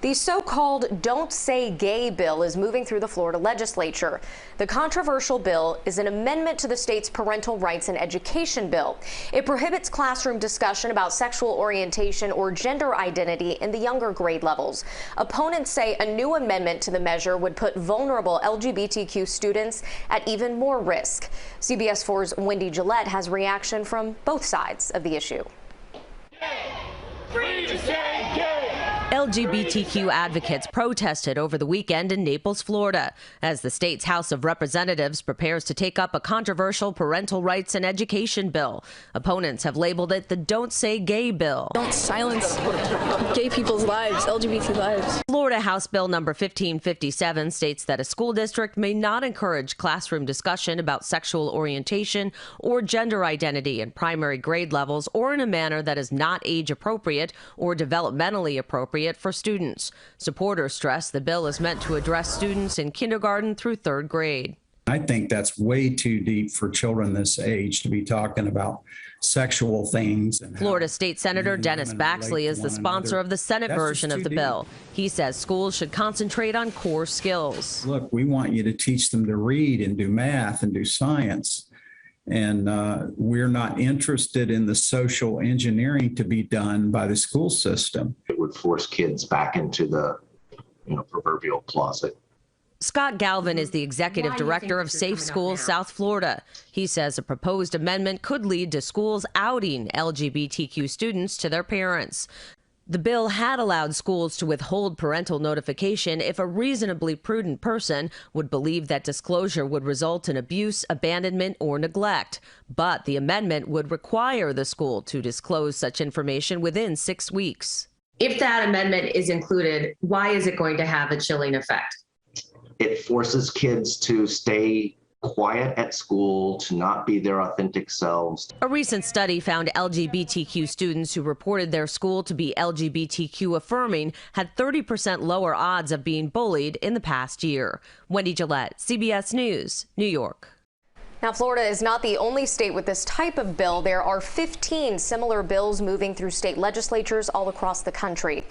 The so-called Don't Say Gay bill is moving through the Florida legislature. The controversial bill is an amendment to the state's parental rights and education bill. It prohibits classroom discussion about sexual orientation or gender identity in the younger grade levels. Opponents say a new amendment to the measure would put vulnerable LGBTQ students at even more risk. CBS 4's Wendy Gillette has reaction from both sides of the issue. Free to say gay. LGBTQ advocates protested over the weekend in Naples, Florida, as the state's House of Representatives prepares to take up a controversial parental rights and education bill. Opponents have labeled it the Don't Say Gay bill. Don't silence gay people's lives, LGBT lives. Florida House Bill number 1557 states that a school district may not encourage classroom discussion about sexual orientation or gender identity in primary grade levels or in a manner that is not age appropriate or developmentally appropriate for students. Supporters stress the bill is meant to address students in kindergarten through third grade. I think that's way too deep for children this age to be talking about sexual things. And Florida State Senator Dennis Baxley is the sponsor of the Senate version of the bill. He says schools should concentrate on core skills. Look, we want you to teach them to read and do math and do science. And we're not interested in the social engineering to be done by the school system. It would force kids back into the proverbial closet. Scott Galvin is the executive director of Safe Schools South Florida. He says a proposed amendment could lead to schools outing LGBTQ students to their parents. The bill had allowed schools to withhold parental notification if a reasonably prudent person would believe that disclosure would result in abuse, abandonment, or neglect. But the amendment would require the school to disclose such information within 6 weeks. If that amendment is included, why is it going to have a chilling effect? It forces kids to stay quiet at school, to not be their authentic selves. A recent study found LGBTQ students who reported their school to be LGBTQ affirming had 30% lower odds of being bullied in the past year. Wendy Gillette, CBS News, New York. Now, Florida is not the only state with this type of bill. There are 15 similar bills moving through state legislatures all across the country.